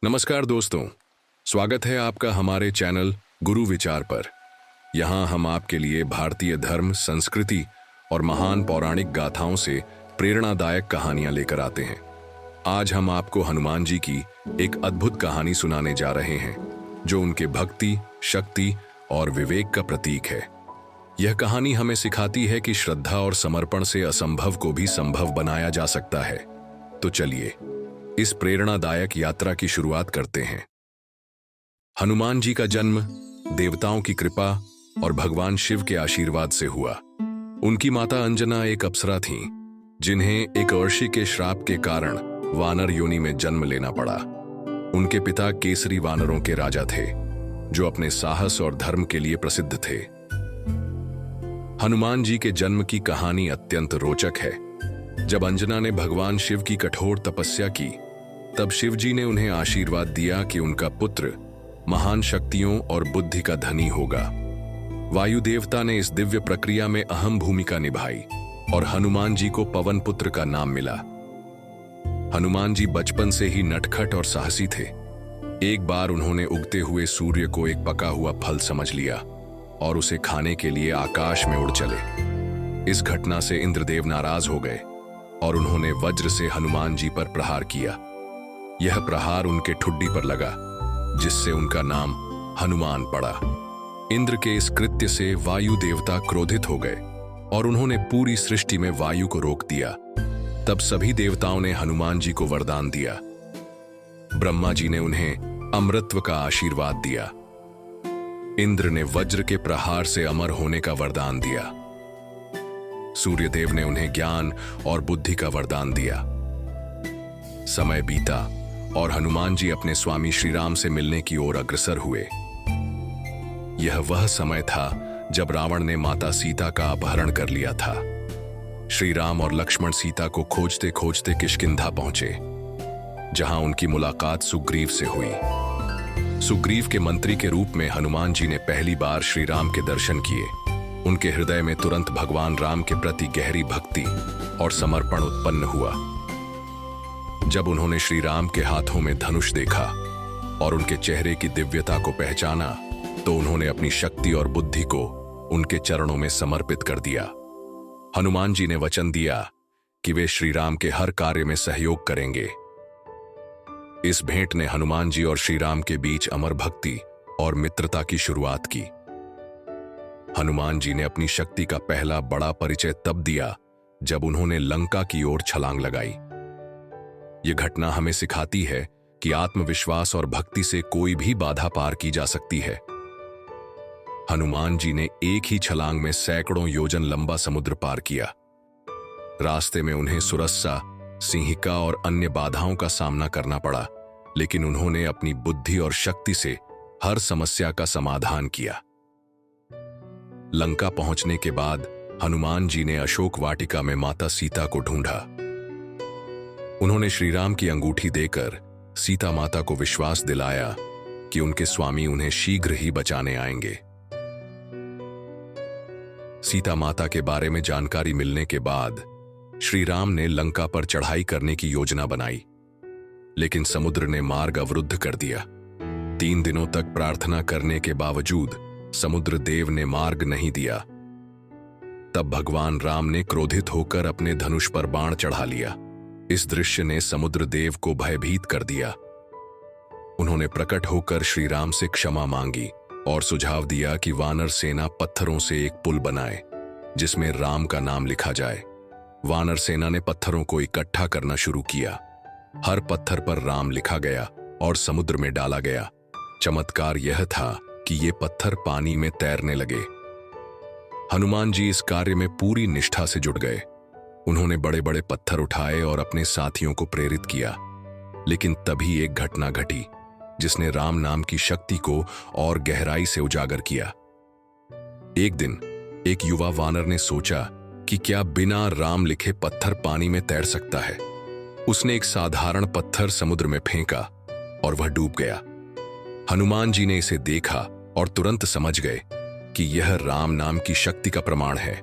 नमस्कार दोस्तों, स्वागत है आपका हमारे चैनल गुरु विचार पर। यहाँ हम आपके लिए भारतीय धर्म, संस्कृति और महान पौराणिक गाथाओं से प्रेरणादायक कहानियां लेकर आते हैं। आज हम आपको हनुमान जी की एक अद्भुत कहानी सुनाने जा रहे हैं, जो उनके भक्ति, शक्ति और विवेक का प्रतीक है। यह कहानी हमें सिखाती है कि श्रद्धा और समर्पण से असंभव को भी संभव बनाया जा सकता है। तो चलिए इस प्रेरणादायक यात्रा की शुरुआत करते हैं। हनुमान जी का जन्म देवताओं की कृपा और भगवान शिव के आशीर्वाद से हुआ। उनकी माता अंजना एक अप्सरा थीं, जिन्हें एक अर्षि के श्राप के कारण वानर योनि में जन्म लेना पड़ा। उनके पिता केसरी वानरों के राजा थे, जो अपने साहस और धर्म के लिए प्रसिद्ध थे। हनुमान जी के जन्म की कहानी अत्यंत रोचक है। जब अंजना ने भगवान शिव की कठोर तपस्या की, तब शिव जी ने उन्हें आशीर्वाद दिया कि उनका पुत्र महान शक्तियों और बुद्धि का धनी होगा। वायु देवता ने इस दिव्य प्रक्रिया में अहम भूमिका निभाई और हनुमान जी को पवन पुत्र का नाम मिला। हनुमान जी बचपन से ही नटखट और साहसी थे। एक बार उन्होंने उगते हुए सूर्य को एक पका हुआ फल समझ लिया और उसे खाने के लिए आकाश में उड़ चले। इस घटना से इंद्रदेव नाराज हो गए और उन्होंने वज्र से हनुमान जी पर प्रहार किया। यह प्रहार उनके ठुड्डी पर लगा, जिससे उनका नाम हनुमान पड़ा। इंद्र के इस कृत्य से वायु देवता क्रोधित हो गए और उन्होंने पूरी सृष्टि में वायु को रोक दिया। तब सभी देवताओं ने हनुमान जी को वरदान दिया। ब्रह्मा जी ने उन्हें अमरत्व का आशीर्वाद दिया। इंद्र ने वज्र के प्रहार से अमर होने का वरदान दिया। सूर्यदेव ने उन्हें ज्ञान और बुद्धि का वरदान दिया। समय बीता और हनुमान जी अपने स्वामी श्री राम से मिलने की ओर अग्रसर हुए। यह वह समय था जब रावण ने माता सीता का अपहरण कर लिया था। श्री राम और लक्ष्मण सीता को खोजते खोजते किष्किंधा पहुंचे, जहां उनकी मुलाकात सुग्रीव से हुई। सुग्रीव के मंत्री के रूप में हनुमान जी ने पहली बार श्री राम के दर्शन किए। उनके हृदय में तुरंत भगवान राम के प्रति गहरी भक्ति और समर्पण उत्पन्न हुआ। जब उन्होंने श्री राम के हाथों में धनुष देखा और उनके चेहरे की दिव्यता को पहचाना, तो उन्होंने अपनी शक्ति और बुद्धि को उनके चरणों में समर्पित कर दिया। हनुमान जी ने वचन दिया कि वे श्री राम के हर कार्य में सहयोग करेंगे। इस भेंट ने हनुमान जी और श्री राम के बीच अमर भक्ति और मित्रता की शुरुआत की। हनुमान जी ने अपनी शक्ति का पहला बड़ा परिचय तब दिया जब उन्होंने लंका की ओर छलांग लगाई। यह घटना हमें सिखाती है कि आत्मविश्वास और भक्ति से कोई भी बाधा पार की जा सकती है। हनुमान जी ने एक ही छलांग में सैकड़ों योजन लंबा समुद्र पार किया। रास्ते में उन्हें सुरस्सा, सिंहिका और अन्य बाधाओं का सामना करना पड़ा, लेकिन उन्होंने अपनी बुद्धि और शक्ति से हर समस्या का समाधान किया। लंका पहुंचने के बाद हनुमान जी ने अशोक वाटिका में माता सीता को ढूंढा। उन्होंने श्री राम की अंगूठी देकर सीता माता को विश्वास दिलाया कि उनके स्वामी उन्हें शीघ्र ही बचाने आएंगे। सीता माता के बारे में जानकारी मिलने के बाद श्री राम ने लंका पर चढ़ाई करने की योजना बनाई, लेकिन समुद्र ने मार्ग अवरुद्ध कर दिया। 3 दिनों तक प्रार्थना करने के बावजूद समुद्र देव ने मार्ग नहीं दिया। तब भगवान राम ने क्रोधित होकर अपने धनुष पर बाण चढ़ा लिया। इस दृश्य ने समुद्र देव को भयभीत कर दिया। उन्होंने प्रकट होकर श्री राम से क्षमा मांगी और सुझाव दिया कि वानर सेना पत्थरों से एक पुल बनाए, जिसमें राम का नाम लिखा जाए। वानर सेना ने पत्थरों को इकट्ठा करना शुरू किया। हर पत्थर पर राम लिखा गया और समुद्र में डाला गया। चमत्कार यह था कि ये पत्थर पानी में तैरने लगे। हनुमान जी इस कार्य में पूरी निष्ठा से जुट गए। उन्होंने बड़े बड़े पत्थर उठाए और अपने साथियों को प्रेरित किया, लेकिन तभी एक घटना घटी जिसने राम नाम की शक्ति को और गहराई से उजागर किया। एक दिन एक युवा वानर ने सोचा कि क्या बिना राम लिखे पत्थर पानी में तैर सकता है। उसने एक साधारण पत्थर समुद्र में फेंका और वह डूब गया। हनुमान जी ने इसे देखा और तुरंत समझ गए कि यह राम नाम की शक्ति का प्रमाण है।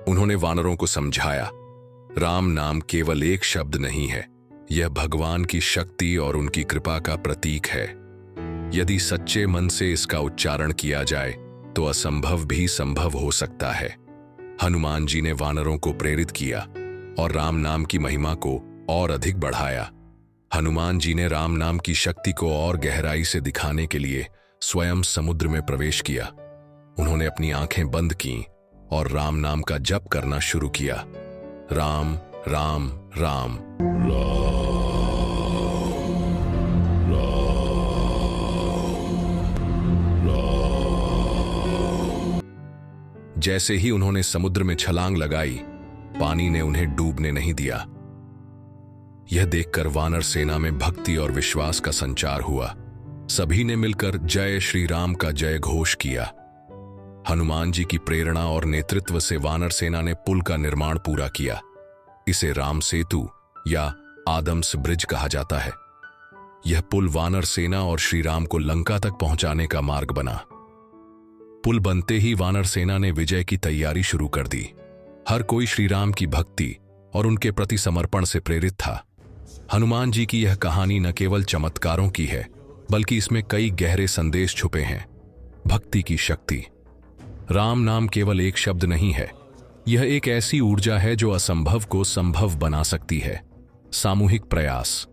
उन्होंने वानरों को समझाया, राम नाम केवल एक शब्द नहीं है, यह भगवान की शक्ति और उनकी कृपा का प्रतीक है। यदि सच्चे मन से इसका उच्चारण किया जाए तो असंभव भी संभव हो सकता है। हनुमान जी ने वानरों को प्रेरित किया और राम नाम की महिमा को और अधिक बढ़ाया। हनुमान जी ने राम नाम की शक्ति को और गहराई से दिखाने के लिए स्वयं समुद्र में प्रवेश किया। उन्होंने अपनी आंखें बंद की और राम नाम का जप करना शुरू किया। राम राम राम जैसे ही उन्होंने समुद्र में छलांग लगाई, पानी ने उन्हें डूबने नहीं दिया। यह देखकर वानर सेना में भक्ति और विश्वास का संचार हुआ। सभी ने मिलकर जय श्री राम का जय घोष किया। हनुमान जी की प्रेरणा और नेतृत्व से वानर सेना ने पुल का निर्माण पूरा किया। इसे राम सेतु या आदम्स ब्रिज कहा जाता है। यह पुल वानर सेना और श्री राम को लंका तक पहुंचाने का मार्ग बना। पुल बनते ही वानर सेना ने विजय की तैयारी शुरू कर दी। हर कोई श्री राम की भक्ति और उनके प्रति समर्पण से प्रेरित था। हनुमान जी की यह कहानी न केवल चमत्कारों की है, बल्कि इसमें कई गहरे संदेश छुपे हैं। भक्ति की शक्ति। राम नाम केवल एक शब्द नहीं है, यह एक ऐसी ऊर्जा है जो असंभव को संभव बना सकती है। सामूहिक प्रयास।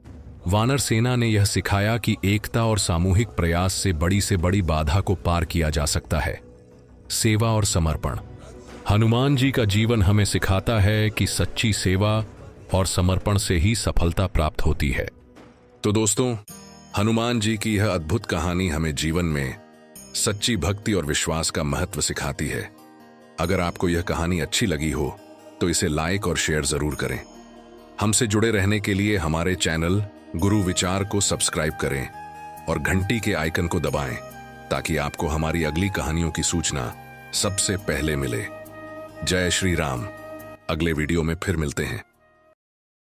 वानर सेना ने यह सिखाया कि एकता और सामूहिक प्रयास से बड़ी बाधा को पार किया जा सकता है। सेवा और समर्पण। हनुमान जी का जीवन हमें सिखाता है कि सच्ची सेवा और समर्पण से ही सफलता प्राप्त होती है। तो दोस्तों, हनुमान जी की यह अद्भुत कहानी हमें जीवन में सच्ची भक्ति और विश्वास का महत्व सिखाती है। अगर आपको यह कहानी अच्छी लगी हो तो इसे लाइक और शेयर जरूर करें। हमसे जुड़े रहने के लिए हमारे चैनल गुरु विचार को सब्सक्राइब करें और घंटी के आइकन को दबाएं ताकि आपको हमारी अगली कहानियों की सूचना सबसे पहले मिले। जय श्री राम। अगले वीडियो में फिर मिलते हैं।